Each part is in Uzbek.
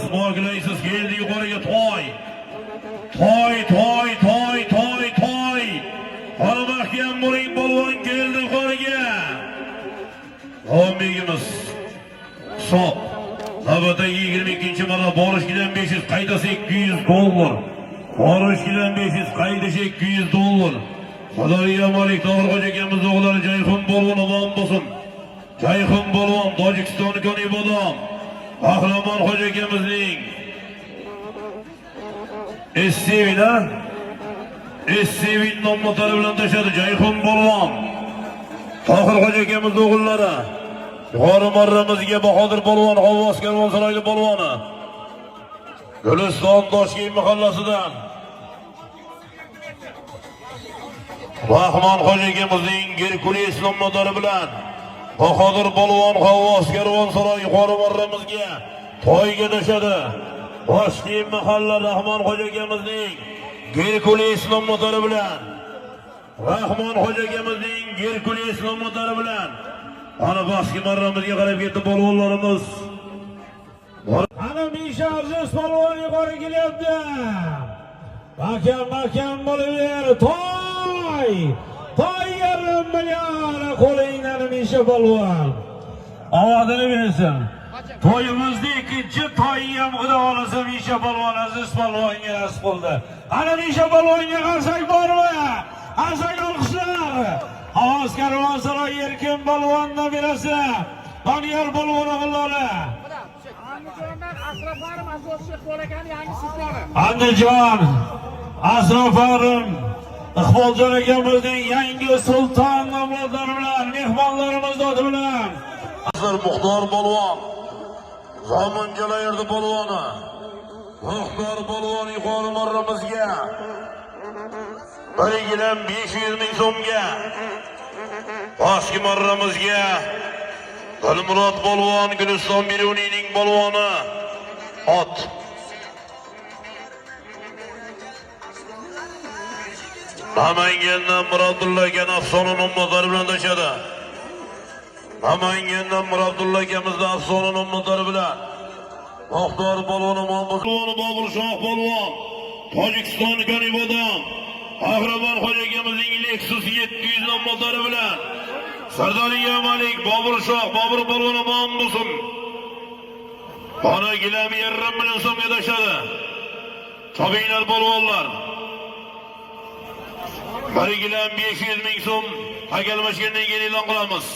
Ismoilglaysiz keldi yuqoriga toy. Toy. Qani mahkam bo'ling, polvon keldi yuqoriga. G'ombegimiz hisob. Navbatdagi 22-marra borish bilan 500, qayta $800. Borish bilan 500, qayta $800. Xudoga malik To'g'ri akamiz o'g'illari Jayxun polvon omon bo'lsin. Jayxun polvon Tojikistonning ibodom. Qahramon Xo'ja akamizning SCV nomlari bilan tashadi Jayxun polvon. Tohir Xo'ja akamiz o'g'illari. Yuqori marramizga Bahodir polvon, G'avvos Karvonsaroyli polvoni. Guliston Toshkent mahallasidan Rahmon Xo'ja akamizning Gerkules nomlari bilan Bahodir polvon, G'avvos Karvonsaroy yuqori marramizga toyga tashadi. Toshkent mahalla Rahmon Xo'ja akamizning Gerkules nomlari bilan Rahmon Xo'ja akamizning Gerkules nomlari bilan ana boshqa marramizga qarab ketdi polvonlarimiz. Ana Misha Aziz polvon yuqori kelyapti. Mahkam bo'laver. Toy yarim million qo'lingdan Misha polvon. Ovozini bersin. To'yimizda ikkinchi to'yi ham xudo xolasa Misha polvon Aziz polvonga nasib qildi. Ana Misha polvonga qarsak bormi? Qarsak olqishlar. G'avvos Karvonsaroy Erkin polvon nabirasi. Doniyor polvon o'g'illari. Andijon Asrofarim Iqboljon akamizning yangi sulton nomlari bilan mehmonlarimiz oti bilan Asr Muxtor polvon, Zamon Jalayirdi polvoni, Muxtor polvon yuqori marramizga 1,500 ming so'mga, boshqa marramizga Dilmurod polvon, Guliston Beruniyning polvoni ot. Namangandan Murodullo aka afsona nomlari bilan tashadi. Namangandan Murodullo akamizning afsona nomlari bilan Muxtor polvoni, Bobur Shoh polvon, Tojikiston kanibodam, Qahramon Xo'ja akamizning Lexus 700 nomlari bilan Sardoriya Malik, Bobur Shoh, Bobur polvon omon bo'lsin. Ana gilam yarim million so'mga tashadi. Chobinglar polvonlar. Bir gilam 500 ming so'm takalmashgandan keyin e'lon qilamiz.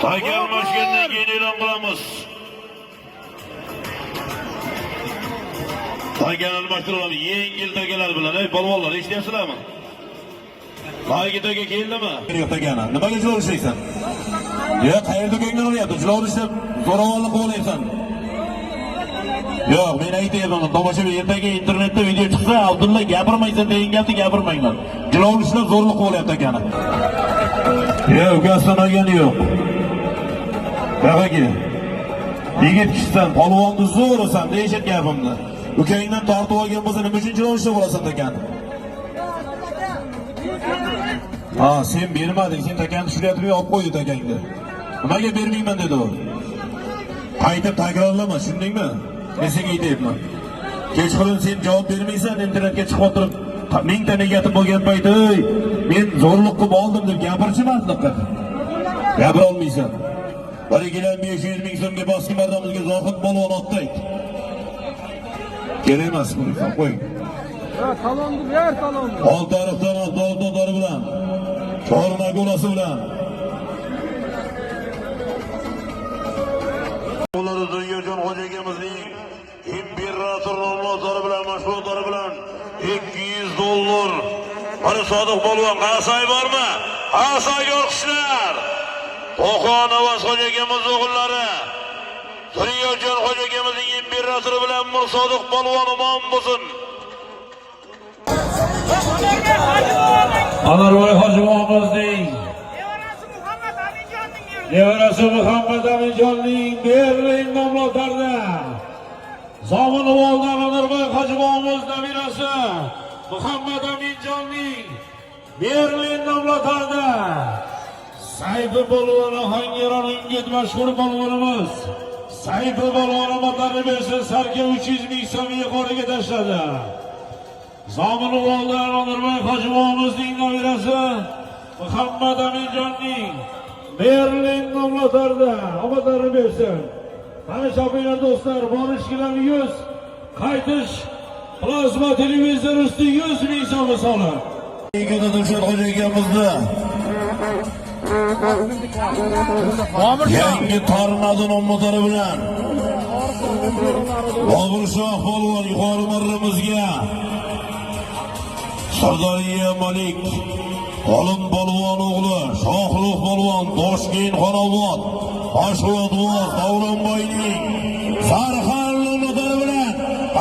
Takalmashgandan keyin e'lon qilamiz. Takal almashtiramiz. Yengil takalar bilan, ey polvonlar, eshityapsizlarmi? Bagitaga keldimi? Yo'q takana. Nimaga jilolishaysan? Ya qayerda ko'ngil olyapti? Jilolishib, zo'ravonlik qilyapsan. Yo'q, men aytayapman, tomoshabin ertaga internetda video chiqsa, Abdulla gapirmaysan degan gapni gapirmanglar. Jilolishlar zo'rlik qilyapti takana. Yo'q, ukasidan olgani yo'q. Baqaki. Yigit kishisan, polvonni zo'rasan deyishib gapimni. Ukangdan tortib olgan bo'lsa, nima uchun jilolishda bo'lasan takana? Ha, sen bermading, sen takani tushirayotib olib qo'ydi takangni. Nimaga bermayman dedi u. Qaytib takrorlama, shundingmi? Men senga aytayapman. Kechqurun sen javob bermaysan, internetga chiqib o'tirib, mingta negativ bo'lgan paytda, "Ey, men zo'rlik qilib oldim" deb gapirchimadliqqa. Gapira olmaysan. 1,500 ming so'mga boshqa mardamizga Zohid polvon otdaydi. Kerak emas buni, qo'ying. Talonni ber, talonni. Oltiariqdan Abdullohdori bilan, Chorna golasi bilan. Ular Dunyojon Xo'ja akamizning imperator nomlari bilan mashhurlari bilan $200. Mana Sodiq polvon qasay bormi? Qasayga olqishlar. To'qon Avaz Xo'ja akamiz o'g'illari. Dunyojon Xo'ja akamizning imperatori bilan Sodiq polvon omon bo'lsin. Anarvoy hojibomizning nevarasi Muhammad Aminjonning Berlin nomlorida Zominvoldan Anarvoy hojibomiz nabirasi Muhammad Aminjonning Berlin nomlorida Sayfi polvon Hangironning mashhur polvonimiz Sayfi balvon omadlarini bersin. Sarka 300 ming so'm yuqoriga tashladi. Zomin Uvaldan Onurboy Hojimovimizning nabirasi Muhammad Aminjonning Berlin nomlatarda omadlarini bersin. Mana shopinglar do'stlar, borish bilan 100, qaytish plazma televizor usti 100 ming so'm solib. Ikkita Dilshod Xo'ja akamizni yangi tornado nomlari bilan Bobur Shoh polvon yuqori marramizga Sardoriya Malik Olim polvon o'g'li Shohruh polvon Toshkent Xonobod Ashxobod Davronboyning Sarxon nomlari bilan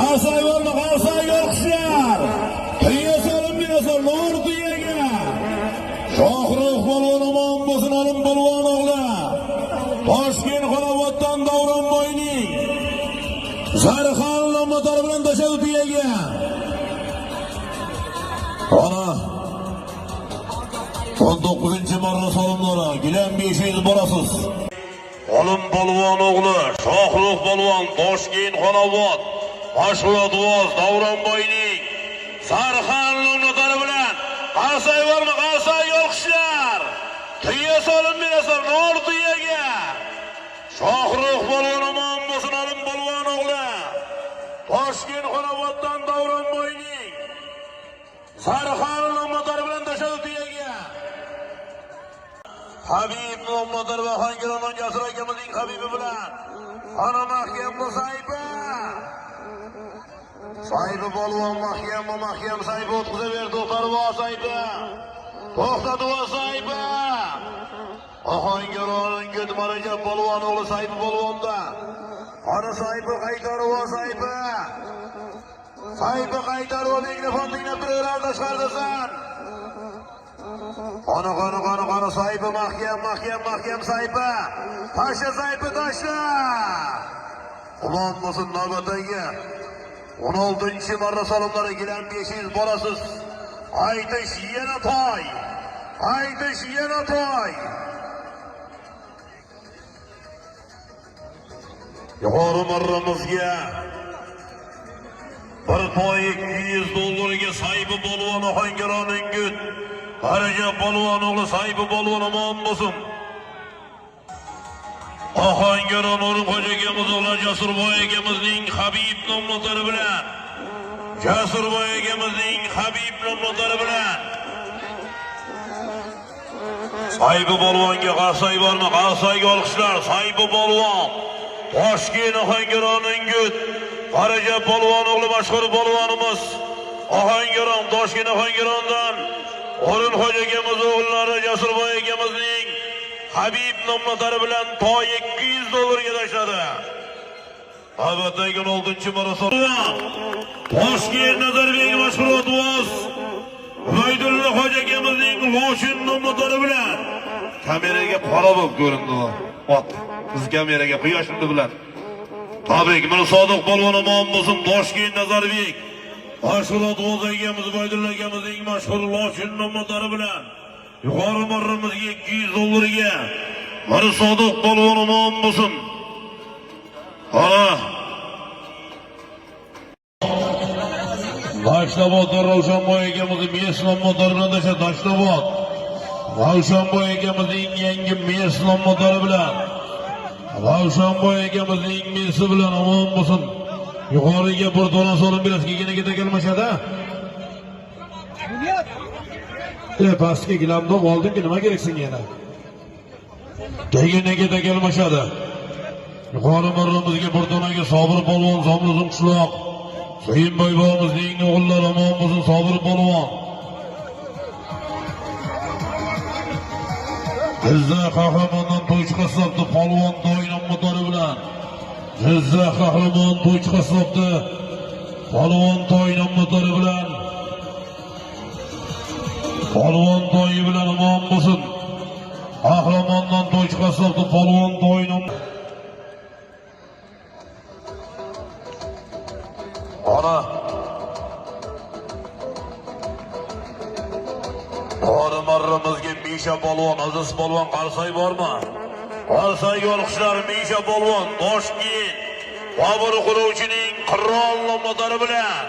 Asay bo'ldi, Asay yo'qlar. Nur diyaga Shohruh polvon omon bo'lsin, Olim polvon o'g'li Toshkent Xonoboddan Davronboyning Zarxon nomlari bilan tashadi diyaga. Ana 19-marra solimlari gilam 500 borasiz. Olim polvon o'g'li Shohruh polvon Toshkent Xonobod Ashxobod Davronboyning Sarxon nomlari bilan Qarsay bormi, Qarsay yo'qlar. Tuya solim berasan Nur diyaga. Shohruh polvon omon bo'lsin, Olim polvon o'g'li Toshkent Xonoboddan Davronboyning Sarxon nomlari bilan tashadi tuyaga. Habib nomlari va Xongiron Jasur akamizning Habibi bilan ana mahkam Sayfi. Sayfi polvon mahkam Sayfi o'tkazaverdi. To'xtarvo Sayfi. To'xtatvo Sayfi. Ohangaron Gudmaraja polvon o'g'li Sayfi polvonda. Ana Sayfi qaytarvo Sayfi. Sayfi qaytarvo mikrofon tinglab turaveradi tashqaridasan. Qani Sayfi mahkam Sayfi. Tasha Sayfi tasha. Qulon bo'lsin navbatdagi 16-marra solimlari gilam 500 borasiz. Aytish yana toy. Aytish yana toy. Yuqori marramizga bir toy 200 dollarga Sayfi polvon Ohangaronning Gud Qaraja polvon o'g'li Sayfi polvon omon bo'lsin. Ohangaron O'rinxo'ja akamiz o'g'li Jasurboy akamizning Habib nomlari bilan Jasurboy akamizning Habib nomlari bilan Sayfi polvonga Qarsay bormi? Qarsayga olqishlar. Sayfi polvon Toshkent Ohangaronning Gud Qaraja polvon o'g'li mashhur polvonimiz Ohangaron Toshkent Ohangarondan O'rinxo'ja akamiz o'g'illari Jasurboy akamizning Habib nomlari bilan toy 200 dollarga tashladi. Navbatdagi 16-marra solim Toshkent Nazarbek mashhur otvoz Ubaydulla Xo'ja akamizning Loshin nomlari bilan kameraga qora bo'lib ko'rindi. Ot biz kameraga quyosh nuri bilan Tabrik Mirsodiq polvon omon bo'lsin. Toshkent Nazarbek mashhur otvoz akamiz Ubaydulla akamizning mashhur Loshin nomlari bilan yuqori marramizga 200 dollarga Mirsodiq polvon omon bo'lsin. Ana Dashtobod Ravshanboy akamizning Mes nomlari bilan Dashtobod Ravshanboy akamizning yangi Mes nomlari bilan Ravshanboy akamizning Mesi bilan omon bo'lsin. Yuqoriga bir dona solim biraz keta kelmashadi. Pastga gilamda oldingi nima kerak senga yana? Keta kelmashadi. Yuqori marramizga bir donaga Sobir polvon Somluzun qishloq Soyinboy bobomizning o'g'illari omon bo'lsin. Sobir polvon Jizzax qahramondan to'ychi qassobdi polvon to'y nomlari bilan Jizzax qahramon to'ychi qassobdi polvon to'y nomlari bilan polvon to'yi bilan omon bo'lsin. Qahramondan to'ychi qassobdi polvon to'y nomlari. Ana Qori marramizga Misha polvon, Aziz polvon Qarsay bormi? Olsayga olqishlar Misha Polvon, Toshkent Bobur quruvchining qirol nomlari bilan.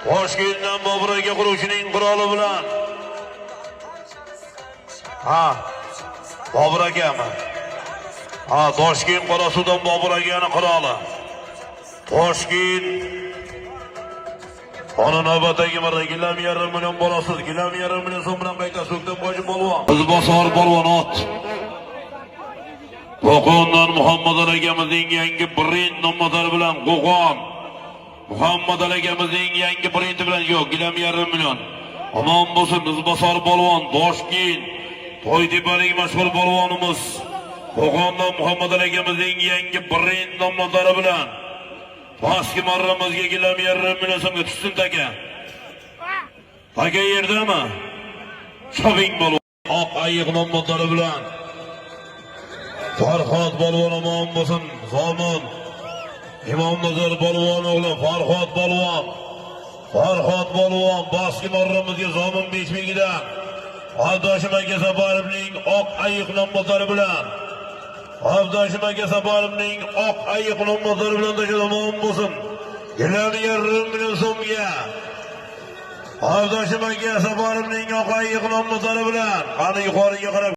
Toshkentdan Bobur aka quruvchining qiroli bilan. Ha, Bobur akami. Ha, Toshkent Qorasudan Bobur akaning qiroli. Toshkent ona navbatdagi marra gilam yarim million bolasiz, gilam yarim million so'm bilan qayta so'kdan Boji Polvon. Biz bosor polvonot. Qo'qondan Muhammad akamizning yangi brend nomlari bilan Qo'qon. Muhammad akamizning yangi brendi bilan yo'q, gilam yarim million. Omon bo'lsin, biz bosor polvon, Toshkent. To'ytepalik mashhur polvonimiz. Qo'qondan Muhammad akamizning yangi brend nomlari bilan Pastki marramizga gilam yarim million so'mga tushsin taka. Taka yerdami? Shopping polvon. Oq ayiq nomlari bilan Farhod polvon omon bo'lsin, Zomin. Imomnazar polvon o'g'li Farhod polvon. Farhod polvon Pastki marramizga Zomin beshmigidan Abdoshim aka Safarovning oq ayiq nomlari bilan Abdoshim aka Safarovning oq ayiq nomlari bilan tashlomon bo'lsin. Gilam yarim million so'mga. Abdoshim aka Safarovning oq ayiq nomlari bilan qani yuqoriga qarab